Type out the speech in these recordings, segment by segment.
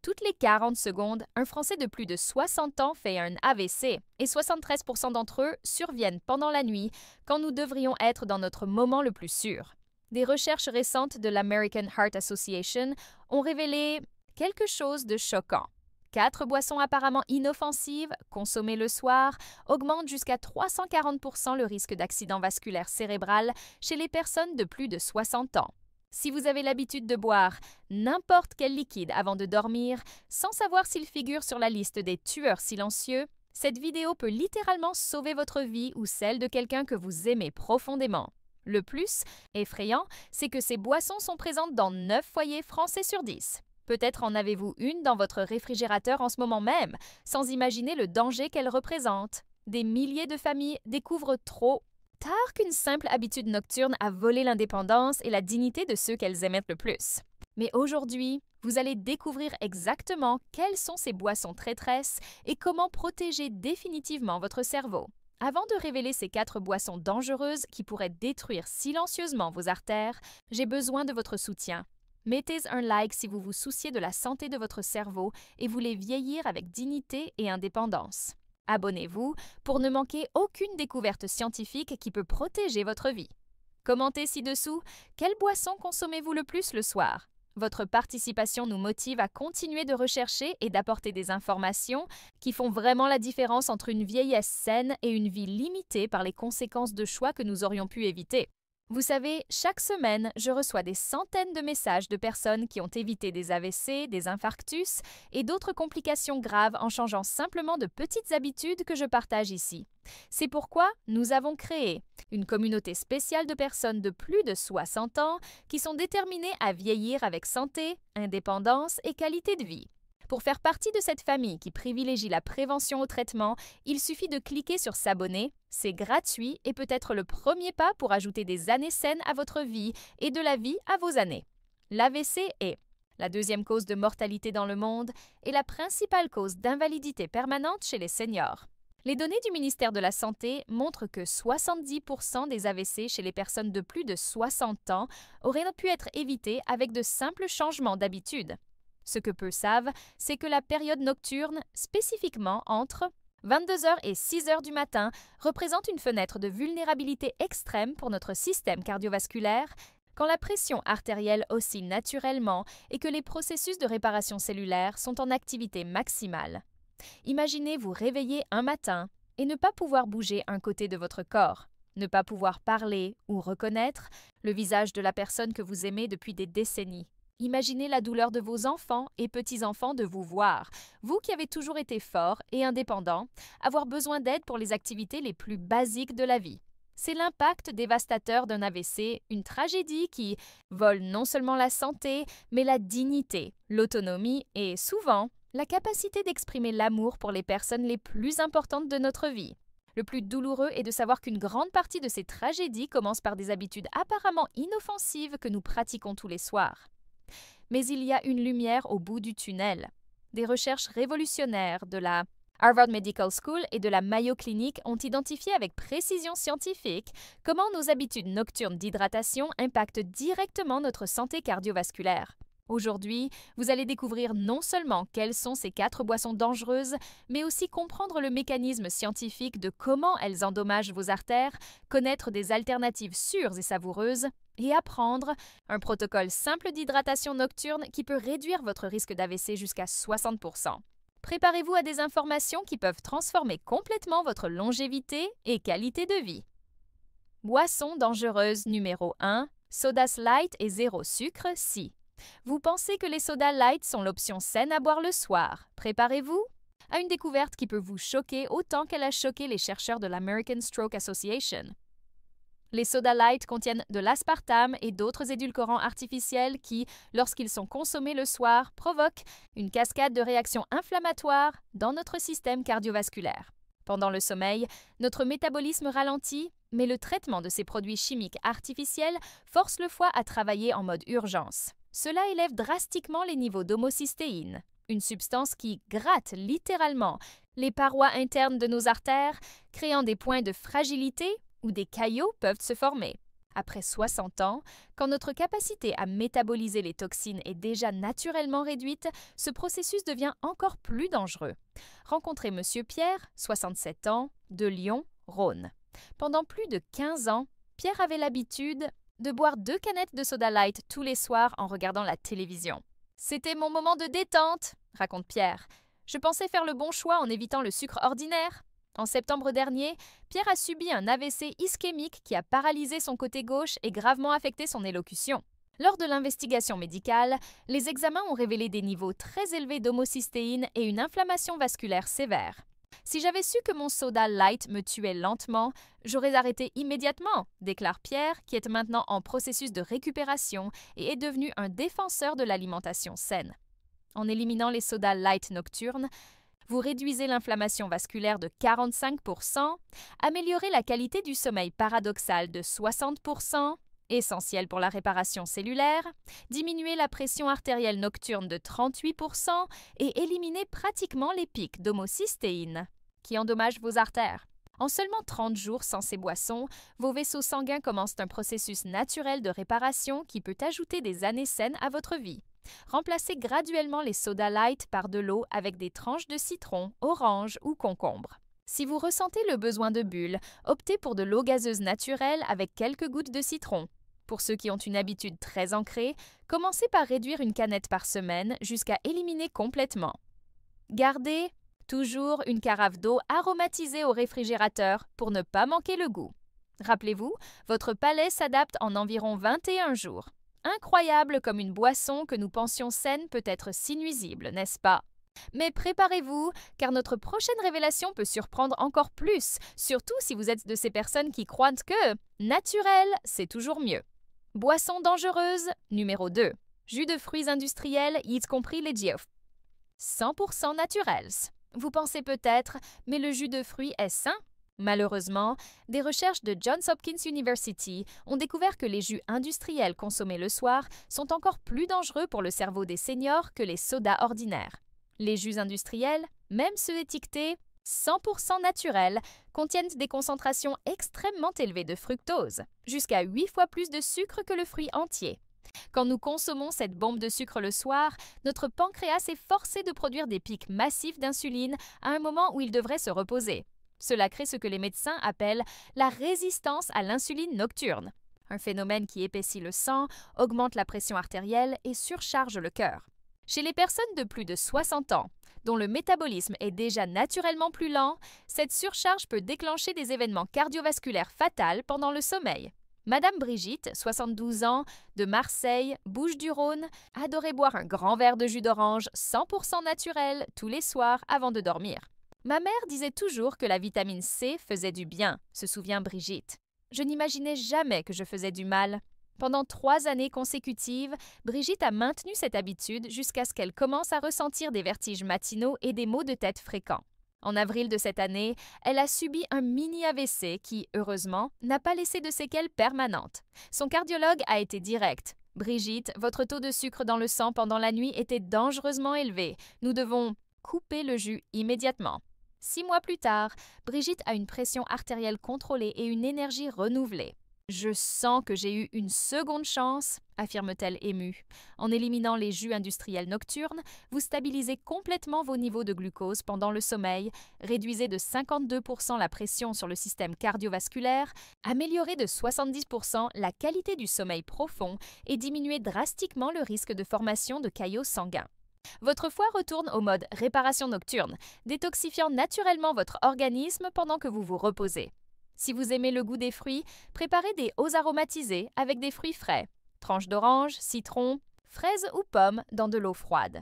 Toutes les 40 secondes, un Français de plus de 60 ans fait un AVC et 73% d'entre eux surviennent pendant la nuit quand nous devrions être dans notre moment le plus sûr. Des recherches récentes de l'American Heart Association ont révélé quelque chose de choquant. 4 boissons apparemment inoffensives, consommées le soir, augmentent jusqu'à 340% le risque d'accident vasculaire cérébral chez les personnes de plus de 60 ans. Si vous avez l'habitude de boire n'importe quel liquide avant de dormir, sans savoir s'il figure sur la liste des tueurs silencieux, cette vidéo peut littéralement sauver votre vie ou celle de quelqu'un que vous aimez profondément. Le plus effrayant, c'est que ces boissons sont présentes dans 9 foyers français sur 10. Peut-être en avez-vous une dans votre réfrigérateur en ce moment même, sans imaginer le danger qu'elle représente. Des milliers de familles découvrent trop tard qu'une simple habitude nocturne a volé l'indépendance et la dignité de ceux qu'elles émettent le plus. Mais aujourd'hui, vous allez découvrir exactement quelles sont ces boissons traîtresses et comment protéger définitivement votre cerveau. Avant de révéler ces 4 boissons dangereuses qui pourraient détruire silencieusement vos artères, j'ai besoin de votre soutien. Mettez un like si vous vous souciez de la santé de votre cerveau et voulez vieillir avec dignité et indépendance. Abonnez-vous pour ne manquer aucune découverte scientifique qui peut protéger votre vie. Commentez ci-dessous quelle boisson consommez-vous le plus le soir. Votre participation nous motive à continuer de rechercher et d'apporter des informations qui font vraiment la différence entre une vieillesse saine et une vie limitée par les conséquences de choix que nous aurions pu éviter. Vous savez, chaque semaine, je reçois des centaines de messages de personnes qui ont évité des AVC, des infarctus et d'autres complications graves en changeant simplement de petites habitudes que je partage ici. C'est pourquoi nous avons créé une communauté spéciale de personnes de plus de 60 ans qui sont déterminées à vieillir avec santé, indépendance et qualité de vie. Pour faire partie de cette famille qui privilégie la prévention au traitement, il suffit de cliquer sur s'abonner. C'est gratuit et peut être le premier pas pour ajouter des années saines à votre vie et de la vie à vos années. L'AVC est la deuxième cause de mortalité dans le monde et la principale cause d'invalidité permanente chez les seniors. Les données du ministère de la Santé montrent que 70% des AVC chez les personnes de plus de 60 ans auraient pu être évités avec de simples changements d'habitude. Ce que peu savent, c'est que la période nocturne, spécifiquement entre 22h et 6h du matin, représente une fenêtre de vulnérabilité extrême pour notre système cardiovasculaire, quand la pression artérielle oscille naturellement et que les processus de réparation cellulaire sont en activité maximale. Imaginez vous réveiller un matin et ne pas pouvoir bouger un côté de votre corps, ne pas pouvoir parler ou reconnaître le visage de la personne que vous aimez depuis des décennies. Imaginez la douleur de vos enfants et petits-enfants de vous voir, vous qui avez toujours été fort et indépendant, avoir besoin d'aide pour les activités les plus basiques de la vie. C'est l'impact dévastateur d'un AVC, une tragédie qui vole non seulement la santé, mais la dignité, l'autonomie et, souvent, la capacité d'exprimer l'amour pour les personnes les plus importantes de notre vie. Le plus douloureux est de savoir qu'une grande partie de ces tragédies commence par des habitudes apparemment inoffensives que nous pratiquons tous les soirs. Mais il y a une lumière au bout du tunnel. Des recherches révolutionnaires de la Harvard Medical School et de la Mayo Clinic ont identifié avec précision scientifique comment nos habitudes nocturnes d'hydratation impactent directement notre santé cardiovasculaire. Aujourd'hui, vous allez découvrir non seulement quelles sont ces 4 boissons dangereuses, mais aussi comprendre le mécanisme scientifique de comment elles endommagent vos artères, connaître des alternatives sûres et savoureuses, et apprendre un protocole simple d'hydratation nocturne qui peut réduire votre risque d'AVC jusqu'à 60%. Préparez-vous à des informations qui peuvent transformer complètement votre longévité et qualité de vie. Boisson dangereuse numéro 1, Sodas Light et zéro sucre, si. Vous pensez que les sodas light sont l'option saine à boire le soir. Préparez-vous à une découverte qui peut vous choquer autant qu'elle a choqué les chercheurs de l'American Stroke Association. Les sodas light contiennent de l'aspartame et d'autres édulcorants artificiels qui, lorsqu'ils sont consommés le soir, provoquent une cascade de réactions inflammatoires dans notre système cardiovasculaire. Pendant le sommeil, notre métabolisme ralentit, mais le traitement de ces produits chimiques artificiels force le foie à travailler en mode urgence. Cela élève drastiquement les niveaux d'homocystéine, une substance qui gratte littéralement les parois internes de nos artères, créant des points de fragilité où des caillots peuvent se former. Après 60 ans, quand notre capacité à métaboliser les toxines est déjà naturellement réduite, ce processus devient encore plus dangereux. Rencontrez Monsieur Pierre, 67 ans, de Lyon, Rhône. Pendant plus de 15 ans, Pierre avait l'habitude de boire 2 canettes de soda light tous les soirs en regardant la télévision. C'était mon moment de détente, raconte Pierre. Je pensais faire le bon choix en évitant le sucre ordinaire. En septembre dernier, Pierre a subi un AVC ischémique qui a paralysé son côté gauche et gravement affecté son élocution. Lors de l'investigation médicale, les examens ont révélé des niveaux très élevés d'homocystéine et une inflammation vasculaire sévère. Si j'avais su que mon soda light me tuait lentement, j'aurais arrêté immédiatement, déclare Pierre, qui est maintenant en processus de récupération et est devenu un défenseur de l'alimentation saine. En éliminant les sodas light nocturnes, vous réduisez l'inflammation vasculaire de 45%, améliorez la qualité du sommeil paradoxal de 60%, essentiel pour la réparation cellulaire, diminuez la pression artérielle nocturne de 38% et éliminez pratiquement les pics d'homocystéine, qui endommagent vos artères. En seulement 30 jours sans ces boissons, vos vaisseaux sanguins commencent un processus naturel de réparation qui peut ajouter des années saines à votre vie. Remplacez graduellement les sodas light par de l'eau avec des tranches de citron, orange ou concombre. Si vous ressentez le besoin de bulles, optez pour de l'eau gazeuse naturelle avec quelques gouttes de citron. Pour ceux qui ont une habitude très ancrée, commencez par réduire une canette par semaine jusqu'à éliminer complètement. Gardez toujours une carafe d'eau aromatisée au réfrigérateur pour ne pas manquer le goût. Rappelez-vous, votre palais s'adapte en environ 21 jours. Incroyable comme une boisson que nous pensions saine peut être si nuisible, n'est-ce pas? Mais préparez-vous, car notre prochaine révélation peut surprendre encore plus, surtout si vous êtes de ces personnes qui croient que naturel, c'est toujours mieux. Boisson dangereuse, numéro 2. Jus de fruits industriels, y compris les GIF. 100% naturels. Vous pensez peut-être, mais le jus de fruits est sain? Malheureusement, des recherches de Johns Hopkins University ont découvert que les jus industriels consommés le soir sont encore plus dangereux pour le cerveau des seniors que les sodas ordinaires. Les jus industriels, même ceux étiquetés 100% naturels, contiennent des concentrations extrêmement élevées de fructose, jusqu'à 8 fois plus de sucre que le fruit entier. Quand nous consommons cette bombe de sucre le soir, notre pancréas est forcé de produire des pics massifs d'insuline à un moment où il devrait se reposer. Cela crée ce que les médecins appellent la résistance à l'insuline nocturne, un phénomène qui épaissit le sang, augmente la pression artérielle et surcharge le cœur. Chez les personnes de plus de 60 ans, dont le métabolisme est déjà naturellement plus lent, cette surcharge peut déclencher des événements cardiovasculaires fatals pendant le sommeil. Madame Brigitte, 72 ans, de Marseille, Bouches-du-Rhône, adorait boire un grand verre de jus d'orange 100% naturel tous les soirs avant de dormir. Ma mère disait toujours que la vitamine C faisait du bien, se souvient Brigitte. Je n'imaginais jamais que je faisais du mal. Pendant 3 années consécutives, Brigitte a maintenu cette habitude jusqu'à ce qu'elle commence à ressentir des vertiges matinaux et des maux de tête fréquents. En avril de cette année, elle a subi un mini AVC qui, heureusement, n'a pas laissé de séquelles permanentes. Son cardiologue a été direct. « Brigitte, votre taux de sucre dans le sang pendant la nuit était dangereusement élevé. Nous devons couper le jus immédiatement. » 6 mois plus tard, Brigitte a une pression artérielle contrôlée et une énergie renouvelée. « Je sens que j'ai eu une seconde chance », affirme-t-elle émue. En éliminant les jus industriels nocturnes, vous stabilisez complètement vos niveaux de glucose pendant le sommeil, réduisez de 52% la pression sur le système cardiovasculaire, améliorez de 70% la qualité du sommeil profond et diminuez drastiquement le risque de formation de caillots sanguins. Votre foie retourne au mode réparation nocturne, détoxifiant naturellement votre organisme pendant que vous vous reposez. Si vous aimez le goût des fruits, préparez des eaux aromatisées avec des fruits frais, tranches d'orange, citron, fraises ou pommes dans de l'eau froide.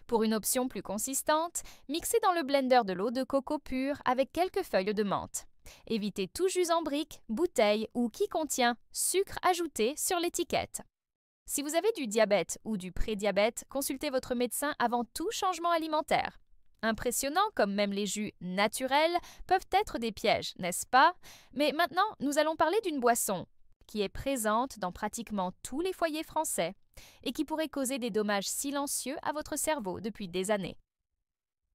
Pour une option plus consistante, mixez dans le blender de l'eau de coco pure avec quelques feuilles de menthe. Évitez tout jus en brique, bouteille ou qui contient sucre ajouté sur l'étiquette. Si vous avez du diabète ou du prédiabète, consultez votre médecin avant tout changement alimentaire. Impressionnants comme même les jus naturels peuvent être des pièges, n'est-ce pas? Mais maintenant, nous allons parler d'une boisson qui est présente dans pratiquement tous les foyers français et qui pourrait causer des dommages silencieux à votre cerveau depuis des années.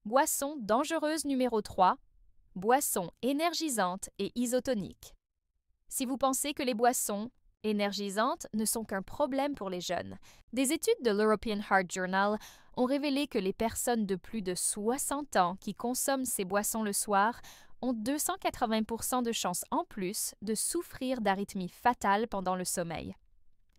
Boisson dangereuse numéro 3, boisson énergisante et isotonique. Si vous pensez que les boissons énergisantes ne sont qu'un problème pour les jeunes. Des études de l'European Heart Journal ont révélé que les personnes de plus de 60 ans qui consomment ces boissons le soir ont 280% de chances en plus de souffrir d'arythmies fatales pendant le sommeil.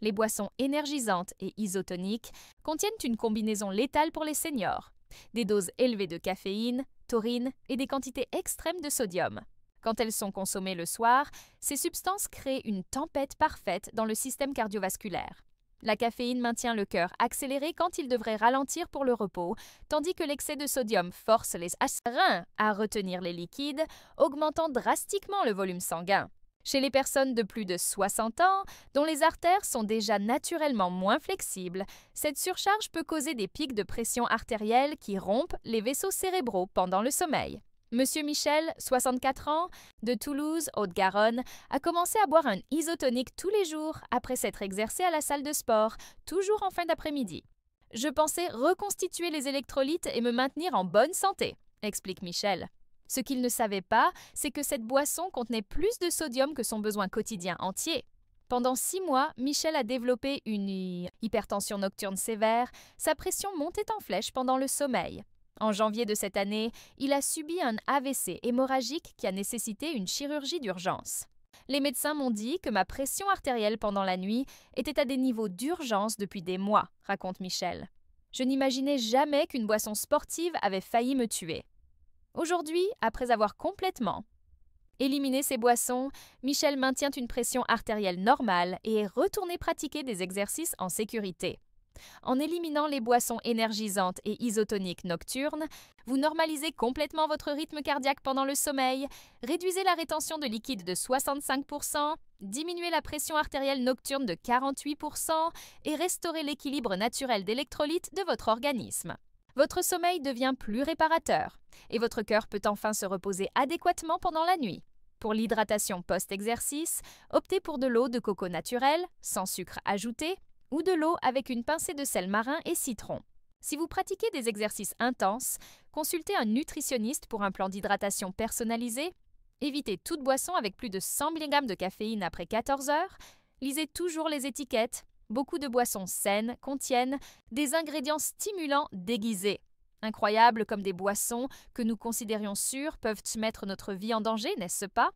Les boissons énergisantes et isotoniques contiennent une combinaison létale pour les seniors, des doses élevées de caféine, taurine et des quantités extrêmes de sodium. Quand elles sont consommées le soir, ces substances créent une tempête parfaite dans le système cardiovasculaire. La caféine maintient le cœur accéléré quand il devrait ralentir pour le repos, tandis que l'excès de sodium force les reins à retenir les liquides, augmentant drastiquement le volume sanguin. Chez les personnes de plus de 60 ans, dont les artères sont déjà naturellement moins flexibles, cette surcharge peut causer des pics de pression artérielle qui rompent les vaisseaux cérébraux pendant le sommeil. Monsieur Michel, 64 ans, de Toulouse, Haute-Garonne, a commencé à boire un isotonique tous les jours après s'être exercé à la salle de sport, toujours en fin d'après-midi. « Je pensais reconstituer les électrolytes et me maintenir en bonne santé », explique Michel. Ce qu'il ne savait pas, c'est que cette boisson contenait plus de sodium que son besoin quotidien entier. Pendant 6 mois, Michel a développé une hypertension nocturne sévère, sa pression montait en flèche pendant le sommeil. En janvier de cette année, il a subi un AVC hémorragique qui a nécessité une chirurgie d'urgence. Les médecins m'ont dit que ma pression artérielle pendant la nuit était à des niveaux d'urgence depuis des mois, raconte Michel. Je n'imaginais jamais qu'une boisson sportive avait failli me tuer. Aujourd'hui, après avoir complètement éliminé ces boissons, Michel maintient une pression artérielle normale et est retourné pratiquer des exercices en sécurité. En éliminant les boissons énergisantes et isotoniques nocturnes, vous normalisez complètement votre rythme cardiaque pendant le sommeil, réduisez la rétention de liquide de 65%, diminuez la pression artérielle nocturne de 48% et restaurez l'équilibre naturel d'électrolytes de votre organisme. Votre sommeil devient plus réparateur et votre cœur peut enfin se reposer adéquatement pendant la nuit. Pour l'hydratation post-exercice, optez pour de l'eau de coco naturelle, sans sucre ajouté, ou de l'eau avec une pincée de sel marin et citron. Si vous pratiquez des exercices intenses, consultez un nutritionniste pour un plan d'hydratation personnalisé. Évitez toute boisson avec plus de 100 mg de caféine après 14 heures. Lisez toujours les étiquettes. Beaucoup de boissons saines contiennent des ingrédients stimulants déguisés. Incroyables comme des boissons que nous considérions sûres peuvent mettre notre vie en danger, n'est-ce pas?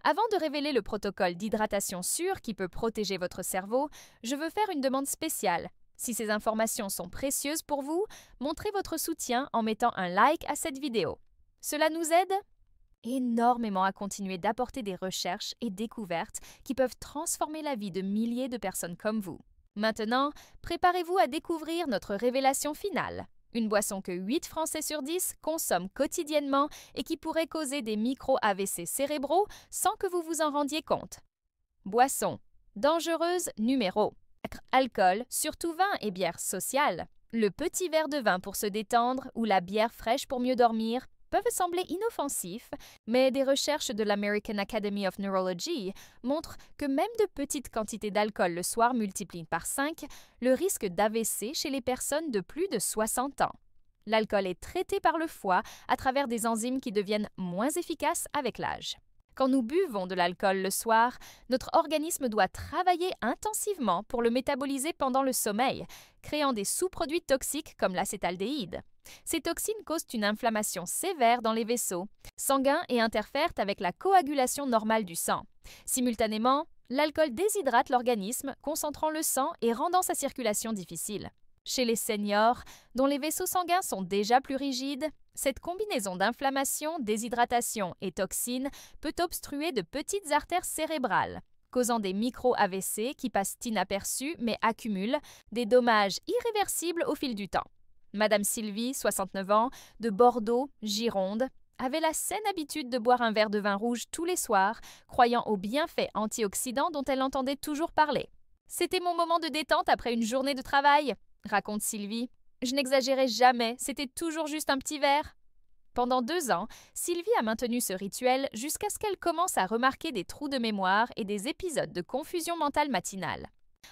Avant de révéler le protocole d'hydratation sûre qui peut protéger votre cerveau, je veux faire une demande spéciale. Si ces informations sont précieuses pour vous, montrez votre soutien en mettant un like à cette vidéo. Cela nous aide énormément à continuer d'apporter des recherches et découvertes qui peuvent transformer la vie de milliers de personnes comme vous. Maintenant, préparez-vous à découvrir notre révélation finale. Une boisson que 8 Français sur 10 consomment quotidiennement et qui pourrait causer des micro-AVC cérébraux sans que vous vous en rendiez compte. Boisson dangereuse numéro 4. Alcool, surtout vin et bière sociale. Le petit verre de vin pour se détendre ou la bière fraîche pour mieux dormir peuvent sembler inoffensifs, mais des recherches de l'American Academy of Neurology montrent que même de petites quantités d'alcool le soir multiplient par 5 le risque d'AVC chez les personnes de plus de 60 ans. L'alcool est traité par le foie à travers des enzymes qui deviennent moins efficaces avec l'âge. Quand nous buvons de l'alcool le soir, notre organisme doit travailler intensivement pour le métaboliser pendant le sommeil, créant des sous-produits toxiques comme l'acétaldéhyde. Ces toxines causent une inflammation sévère dans les vaisseaux sanguins et interfèrent avec la coagulation normale du sang. Simultanément, l'alcool déshydrate l'organisme, concentrant le sang et rendant sa circulation difficile. Chez les seniors, dont les vaisseaux sanguins sont déjà plus rigides, cette combinaison d'inflammation, déshydratation et toxines peut obstruer de petites artères cérébrales, causant des micro-AVC qui passent inaperçus mais accumulent des dommages irréversibles au fil du temps. Madame Sylvie, 69 ans, de Bordeaux, Gironde, avait la saine habitude de boire un verre de vin rouge tous les soirs, croyant aux bienfaits antioxydants dont elle entendait toujours parler. « C'était mon moment de détente après une journée de travail », raconte Sylvie. « Je n'exagérais jamais, c'était toujours juste un petit verre. » Pendant 2 ans, Sylvie a maintenu ce rituel jusqu'à ce qu'elle commence à remarquer des trous de mémoire et des épisodes de confusion mentale matinale.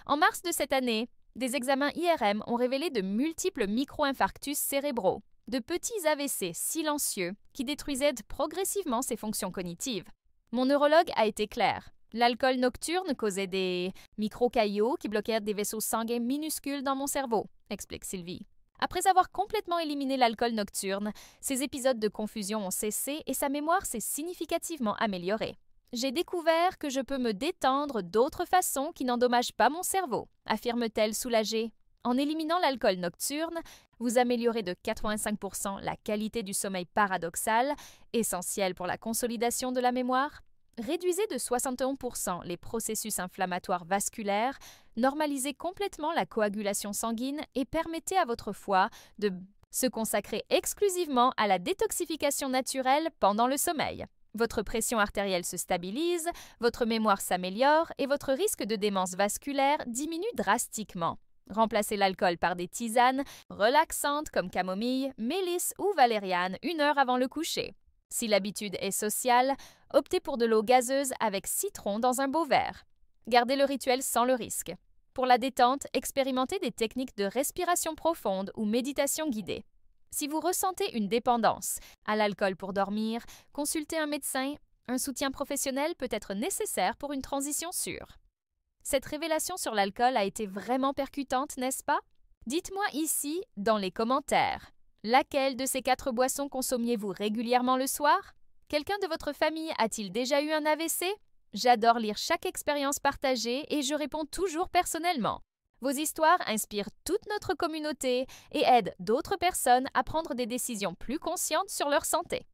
En mars de cette année, des examens IRM ont révélé de multiples micro-infarctus cérébraux, de petits AVC silencieux qui détruisaient progressivement ses fonctions cognitives. Mon neurologue a été clair. L'alcool nocturne causait des microcaillots qui bloquèrent des vaisseaux sanguins minuscules dans mon cerveau, explique Sylvie. Après avoir complètement éliminé l'alcool nocturne, ses épisodes de confusion ont cessé et sa mémoire s'est significativement améliorée. J'ai découvert que je peux me détendre d'autres façons qui n'endommagent pas mon cerveau, affirme-t-elle soulagée. En éliminant l'alcool nocturne, vous améliorez de 85% la qualité du sommeil paradoxal, essentiel pour la consolidation de la mémoire. Réduisez de 71% les processus inflammatoires vasculaires, normalisez complètement la coagulation sanguine et permettez à votre foie de se consacrer exclusivement à la détoxification naturelle pendant le sommeil. Votre pression artérielle se stabilise, votre mémoire s'améliore et votre risque de démence vasculaire diminue drastiquement. Remplacez l'alcool par des tisanes relaxantes comme camomille, mélisse ou valériane 1 heure avant le coucher. Si l'habitude est sociale, optez pour de l'eau gazeuse avec citron dans un beau verre. Gardez le rituel sans le risque. Pour la détente, expérimentez des techniques de respiration profonde ou méditation guidée. Si vous ressentez une dépendance à l'alcool pour dormir, consultez un médecin. Un soutien professionnel peut être nécessaire pour une transition sûre. Cette révélation sur l'alcool a été vraiment percutante, n'est-ce pas? Dites-moi ici, dans les commentaires, laquelle de ces 4 boissons consommiez-vous régulièrement le soir? Quelqu'un de votre famille a-t-il déjà eu un AVC? J'adore lire chaque expérience partagée et je réponds toujours personnellement. Vos histoires inspirent toute notre communauté et aident d'autres personnes à prendre des décisions plus conscientes sur leur santé.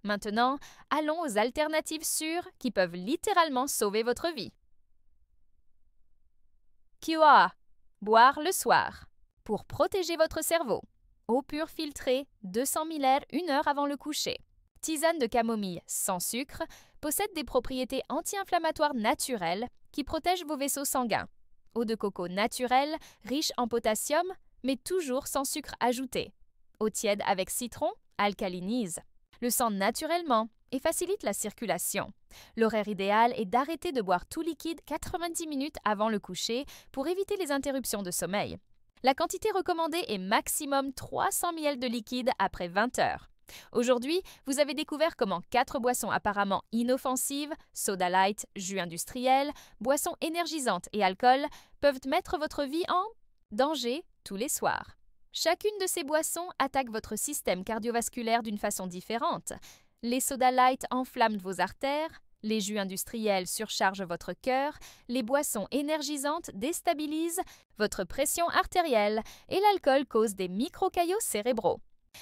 Maintenant, allons aux alternatives sûres qui peuvent littéralement sauver votre vie. QA. Boire le soir. Pour protéger votre cerveau. Eau pure filtrée, 200 ml 1 heure avant le coucher. Tisane de camomille sans sucre possède des propriétés anti-inflammatoires naturelles qui protègent vos vaisseaux sanguins. Eau de coco naturelle, riche en potassium, mais toujours sans sucre ajouté. Eau tiède avec citron alcalinise le sang naturellement et facilite la circulation. L'horaire idéal est d'arrêter de boire tout liquide 90 minutes avant le coucher pour éviter les interruptions de sommeil. La quantité recommandée est maximum 300 ml de liquide après 20 heures. Aujourd'hui, vous avez découvert comment 4 boissons apparemment inoffensives, soda light, jus industriel, boissons énergisantes et alcool peuvent mettre votre vie en danger tous les soirs. Chacune de ces boissons attaque votre système cardiovasculaire d'une façon différente. Les soda light enflamment vos artères, les jus industriels surchargent votre cœur, les boissons énergisantes déstabilisent votre pression artérielle et l'alcool cause des microcaillots cérébraux.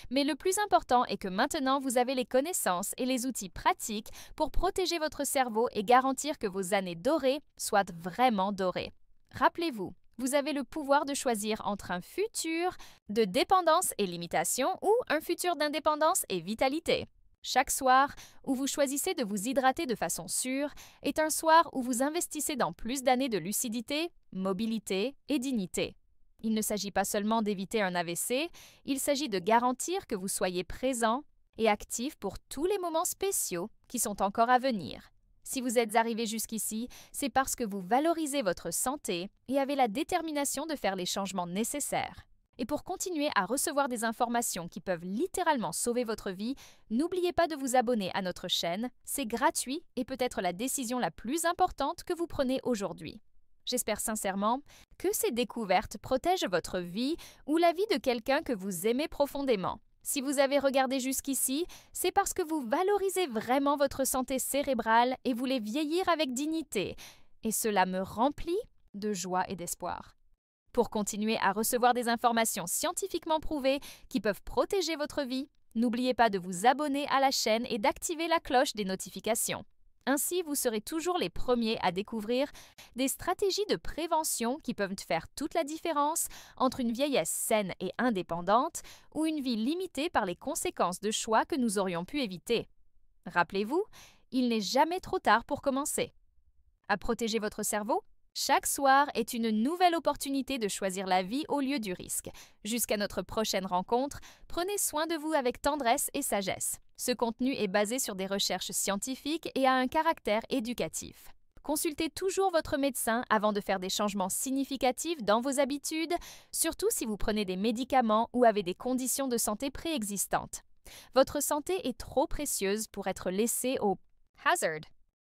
Mais le plus important est que maintenant vous avez les connaissances et les outils pratiques pour protéger votre cerveau et garantir que vos années dorées soient vraiment dorées. Rappelez-vous, vous avez le pouvoir de choisir entre un futur de dépendance et limitation ou un futur d'indépendance et vitalité. Chaque soir où vous choisissez de vous hydrater de façon sûre est un soir où vous investissez dans plus d'années de lucidité, mobilité et dignité. Il ne s'agit pas seulement d'éviter un AVC, il s'agit de garantir que vous soyez présent et actif pour tous les moments spéciaux qui sont encore à venir. Si vous êtes arrivé jusqu'ici, c'est parce que vous valorisez votre santé et avez la détermination de faire les changements nécessaires. Et pour continuer à recevoir des informations qui peuvent littéralement sauver votre vie, n'oubliez pas de vous abonner à notre chaîne, c'est gratuit et peut-être la décision la plus importante que vous prenez aujourd'hui. J'espère sincèrement que ces découvertes protègent votre vie ou la vie de quelqu'un que vous aimez profondément. Si vous avez regardé jusqu'ici, c'est parce que vous valorisez vraiment votre santé cérébrale et voulez vieillir avec dignité. Et cela me remplit de joie et d'espoir. Pour continuer à recevoir des informations scientifiquement prouvées qui peuvent protéger votre vie, n'oubliez pas de vous abonner à la chaîne et d'activer la cloche des notifications. Ainsi, vous serez toujours les premiers à découvrir des stratégies de prévention qui peuvent faire toute la différence entre une vieillesse saine et indépendante ou une vie limitée par les conséquences de choix que nous aurions pu éviter. Rappelez-vous, il n'est jamais trop tard pour commencer. À protéger votre cerveau, chaque soir est une nouvelle opportunité de choisir la vie au lieu du risque. Jusqu'à notre prochaine rencontre, prenez soin de vous avec tendresse et sagesse. Ce contenu est basé sur des recherches scientifiques et a un caractère éducatif. Consultez toujours votre médecin avant de faire des changements significatifs dans vos habitudes, surtout si vous prenez des médicaments ou avez des conditions de santé préexistantes. Votre santé est trop précieuse pour être laissée au hasard.